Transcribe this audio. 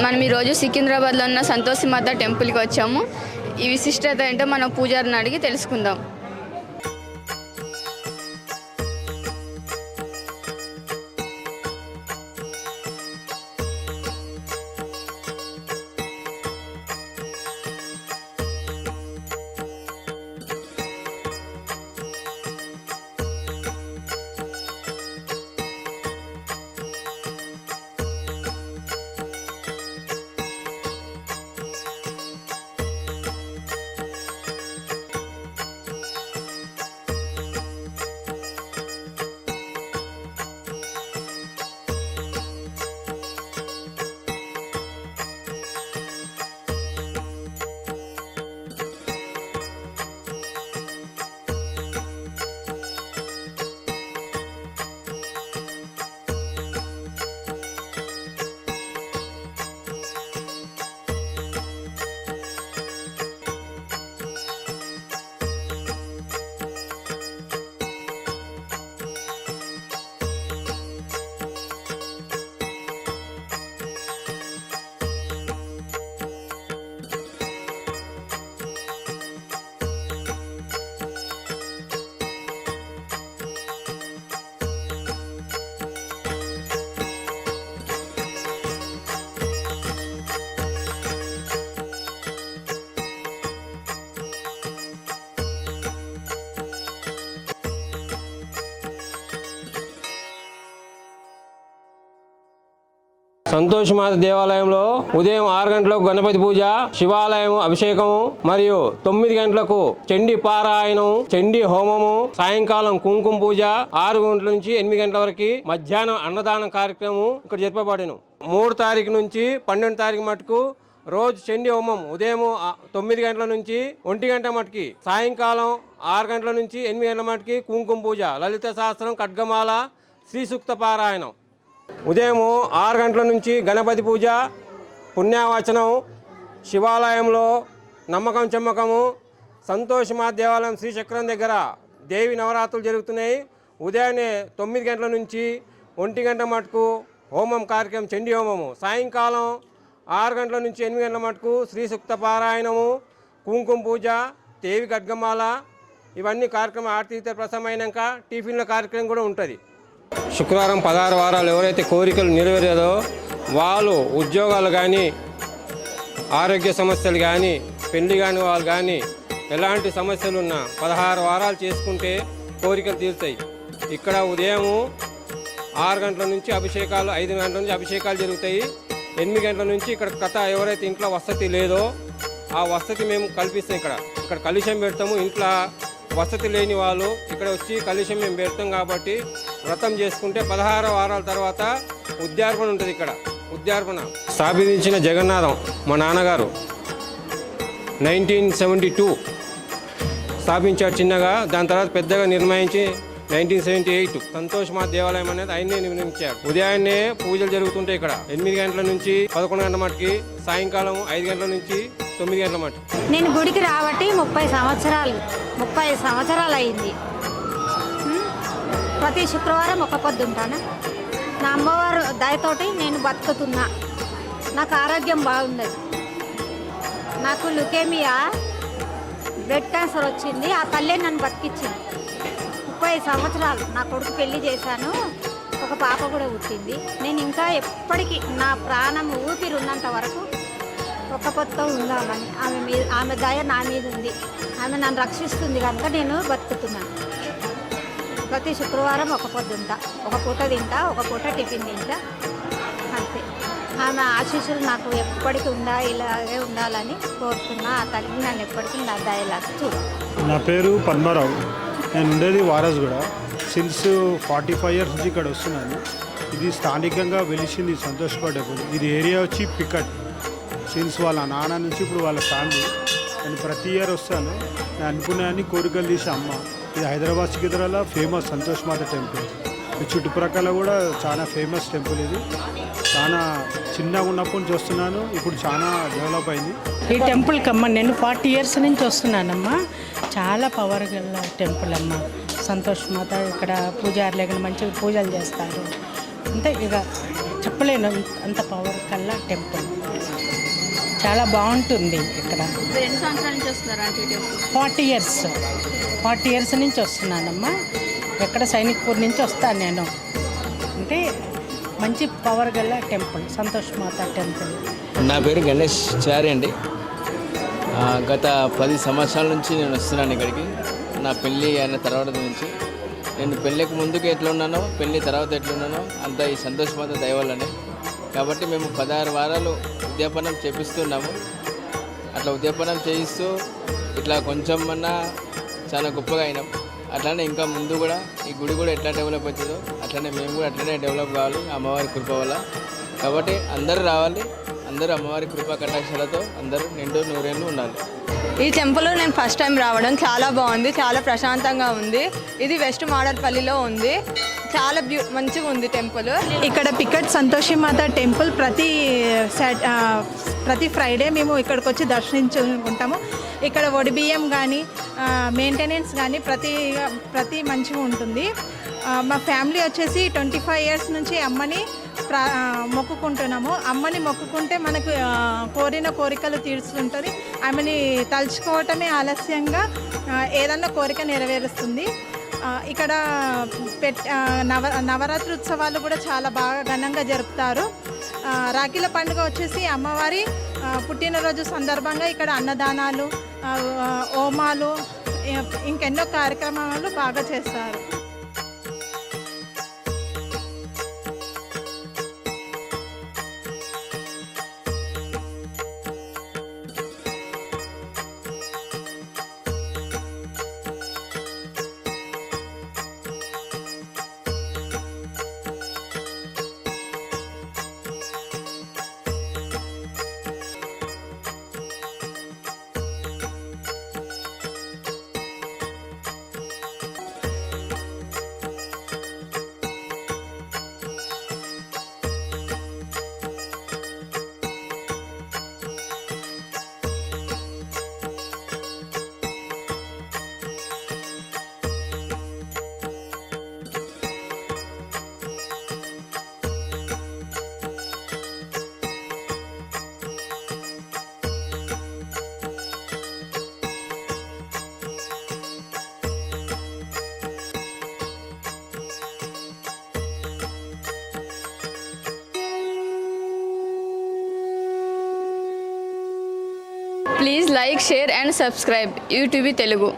మనం ఈరోజు సికింద్రాబాద్లో ఉన్న సంతోషి మాత టెంపుల్కి వచ్చాము. ఈ విశిష్టత ఏంటో మనం పూజారిని అడిగి తెలుసుకుందాం. సంతోషి మాత దేవాలయంలో ఉదయం 6 గంటలకు గణపతి పూజ, శివాలయం అభిషేకము మరియు 9 గంటలకు చండీ పారాయణం, చండీ హోమము, సాయంకాలం కుంకుమ పూజ, 6 గంటల నుంచి 8 గంటల వరకు మధ్యాహ్నం అన్నదానం కార్యక్రమం ఇక్కడ జరపబడెను. 3 తారీఖు నుంచి 12 తారీఖు మటుకు రోజు చండీ హోమం ఉదయం 9 గంటల నుంచి 1 గంట మటుకి, సాయంకాలం 6 గంటల నుంచి 8 గంటల మటుకి కుంకుమ పూజ, లలిత శాస్త్రం, ఖడ్గమాల, శ్రీ సూక్త పారాయణం. ఉదయం 6 గంటల నుంచి గణపతి పూజ, పుణ్యవచనం, శివాలయంలో నమ్మకం చెమ్మకము, సంతోషి మాత దేవాలయం శ్రీచక్రం దగ్గర దేవి నవరాత్రులు జరుగుతున్నాయి. ఉదయాన్నే 9 గంటల నుంచి 1 గంట మటుకు హోమం కార్యక్రమం, చండీ హోమము, సాయంకాలం 6 గంటల నుంచి 8 గంటల మటుకు శ్రీ సూక్త పారాయణము, కుంకుమ పూజ, దేవి ఖడ్గమాల, ఇవన్నీ కార్యక్రమం ఆర్తీత ప్రసమైనాక టిఫిన్ల కార్యక్రమం కూడా ఉంటుంది. శుక్రవారం 16 వారాలు ఎవరైతే కోరికలు నెరవేరేదో వాళ్ళు ఉద్యోగాలు కానీ, ఆరోగ్య సమస్యలు కానీ, పెళ్లి కాని వాళ్ళు కానీ, ఎలాంటి సమస్యలు ఉన్నా 16 వారాలు చేసుకుంటే కోరికలు తీరుతాయి. ఇక్కడ ఉదయం 6 గంటల నుంచి అభిషేకాలు, 5 గంటల నుంచి అభిషేకాలు జరుగుతాయి. 8 గంటల నుంచి ఇక్కడ కథ ఎవరైతే ఇంట్లో వసతి లేదో ఆ వసతి మేము కల్పిస్తాం. ఇక్కడ కలుషం పెడతాము. ఇంట్లో వసతి లేని వాళ్ళు ఇక్కడ వచ్చి కలుషం మేము పెడతాం కాబట్టి వ్రతం చేసుకుంటే 16 వారాల తర్వాత ఉద్యార్పణ ఉంటుంది. ఇక్కడ ఉద్యార్పణ స్థాపించిన జగన్నాథం మా నాన్నగారు 1972 స్థాపించాడు చిన్నగా. దాని తర్వాత పెద్దగా నిర్ణయించి 1978 సంతోషి మాత దేవాలయం అనేది ఆయన్నే నిర్మించాడు. ఉదయాన్నే పూజలు జరుగుతుంటాయి. ఇక్కడ 8 గంటల నుంచి 11 గంటల మటుకి, సాయంకాలం 5 గంటల నుంచి 9 గంటల మటుకు. నేను గుడికి రాబట్టి 30 సంవత్సరాలు అయింది. ప్రతి శుక్రవారం ఒక పొద్దు ఉంటాను. నా అమ్మవారు దయతోటి నేను బతుకుతున్నా. నాకు ఆరోగ్యం బాగుంది. నాకు లుకేమియా, బ్లడ్ క్యాన్సర్ వచ్చింది. ఆ తల్లే నన్ను బతికించింది. 30 సంవత్సరాలు నా కొడుకు పెళ్లి చేశాను. ఒక పాప కూడా పుట్టింది. నేను ఇంకా ఎప్పటికీ నా ప్రాణం ఊపిరి ఉన్నంత వరకు ఒక పొత్తో ఉందామని ఆమె దయ నా మీద ఉంది. ఆమె నన్ను రక్షిస్తుంది కనుక నేను బతుకుతున్నాను. ప్రతి శుక్రవారం ఒక పొద్దు ఉంటా, ఒక పూట తింటా, ఒక పూట టిఫిన్ తింటా, అంతే. ఆమె ఆశీస్సులు నాకు ఎప్పటికీ ఇలాగే ఉండాలని కోరుతున్నా. ఆ తల్లి నన్ను ఎప్పటికీ నా దయలాగా చూడు. నా పేరు పద్మారావు. నేను ఉండేది వారసుగూడ. సిన్స్ 45 ఇయర్స్ నుంచి ఇక్కడ వస్తున్నాను. ఇది స్థానికంగా వెలిసింది సంతోషపడ్డప్పుడు. ఇది ఏరియా వచ్చి పికట్. సిన్స్ వాళ్ళ నాన్న నుంచి ఇప్పుడు వాళ్ళ ఫ్యామిలీ. నేను ప్రతి ఇయర్ వస్తాను. నేను అనుకున్నాయని కోరికలు తీసి అమ్మ. ఇది హైదరాబాద్ సికింద్రాబాద్లో ఫేమస్ సంతోషి మాత టెంపుల్. ఈ చుట్టుప్రక్కల కూడా చాలా ఫేమస్ టెంపుల్. ఇది చాలా చిన్నగా ఉన్నప్పటి నుంచి వస్తున్నాను. ఇప్పుడు చాలా డెవలప్ అయింది ఈ టెంపుల్కి అమ్మ. నేను 40 ఇయర్స్ నుంచి వస్తున్నానమ్మా. చాలా పవర్ గల టెంపుల్ అమ్మ సంతోషి మాత. ఇక్కడ పూజారులు మంచిగా పూజలు చేస్తారు. అంటే ఇక చెప్పలేను అంత పవర్ కల్లా టెంపుల్. చాలా బాగుంటుంది ఇక్కడ. ఎన్ని సంవత్సరాల నుంచి వస్తున్నారు అంటే టెంపుల్? 40 ఇయర్స్ నుంచి వస్తున్నానమ్మా. ఎక్కడ సైనిక్పూర్ నుంచి వస్తాను నేను. అంటే మంచి పవర్ గల టెంపుల్ సంతోష్ మాత టెంపుల్. నా పేరు గణేష్ చారి అండి. గత 10 సంవత్సరాల నుంచి నేను వస్తున్నాను ఇక్కడికి. నా పెళ్ళి అయిన తర్వాత నుంచి, నేను పెళ్ళికి ముందుకు ఎట్లా ఉన్నానో పెళ్ళి తర్వాత ఎట్లున్నానో అంత ఈ సంతోష్ మాత దయ వల్లనే. కాబట్టి మేము 16 వారాలు ఉద్యాపనం చేపిస్తున్నాము. అట్లా ఉద్యాపనం చేయిస్తూ ఇట్లా కొంచెం అన్నా చాలా గొప్పగా అయినాం. అట్లానే ఇంకా ముందు కూడా ఈ గుడి కూడా ఎట్లా డెవలప్ అవుతుందో అట్లనే మేము కూడా అట్లనే డెవలప్ కావాలి అమ్మవారి కృప వల్ల. కాబట్టి అందరూ రావాలి, అందరూ అమ్మవారి కృపా కటాక్షాలతో అందరూ నిండు నూరేళ్ళు ఉండాలి. ఈ టెంపుల్ నేను ఫస్ట్ టైం రావడం చాలా బాగుంది, చాలా ప్రశాంతంగా ఉంది. ఇది వెస్ట్ మాడర్పల్లిలో ఉంది. చాలా మంచిగా ఉంది టెంపుల్. ఇక్కడ పికట్ సంతోషి మాత టెంపుల్ ప్రతి ఫ్రైడే మేము ఇక్కడికి వచ్చి దర్శించుకుంటాము. ఇక్కడ ఒడిబియ్యం కానీ మెయింటెనెన్స్ కానీ ప్రతి మంచిగా ఉంటుంది. మా ఫ్యామిలీ వచ్చేసి 25 ఇయర్స్ నుంచి అమ్మని మొక్కుకుంటున్నాము. అమ్మని మొక్కుకుంటే మనకు కోరిన కోరికలు తీరుస్తుంటుంది. ఆమెని తలుచుకోవటమే ఆలస్యంగా ఏదన్నా కోరిక నెరవేరుస్తుంది. ఇక్కడ నవరాత్రి ఉత్సవాలు కూడా చాలా బాగా ఘనంగా జరుపుతారు. రాఖీల పండుగ వచ్చేసి అమ్మవారి పుట్టినరోజు సందర్భంగా ఇక్కడ అన్నదానాలు, హోమాలు, ఇంకెన్నో కార్యక్రమాలు బాగా చేస్తారు. Please like, share and subscribe UTV Telugu.